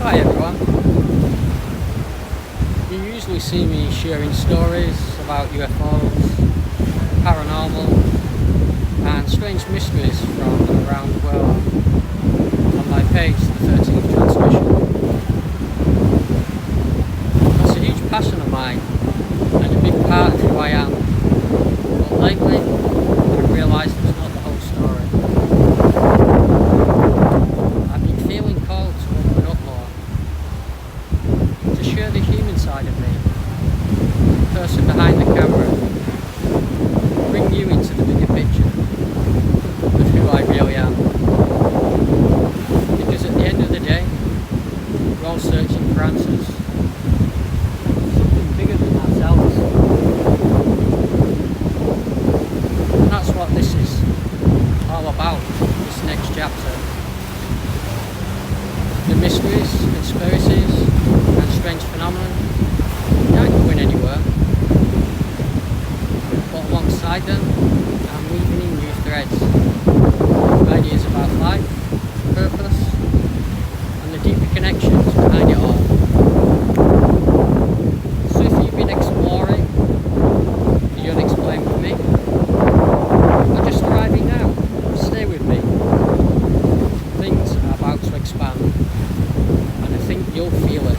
Hi everyone. You usually see me sharing stories about UFOs, paranormal and strange mysteries from around the world on my page, The 13th Transmission. It's a huge passion of mine and a big part of who I am, but lately I've realised it's not the whole story. I've been feeling called to open up more, to share the human side of me, the person behind the camera, bring you into the bigger picture of who I really am. Because at the end of the day, we're all searching for answers, something bigger than ourselves. And that's what this is all about, this next chapter. The mysteries, conspiracies and strange phenomena, they aren't going anywhere. But alongside them, I'm weaving in new threads. Ideas about life, purpose, and the deeper connections behind it all. So if you've been exploring the unexplained with me, or just arriving now, stay with me. Things are about to expand, and I think you'll feel it.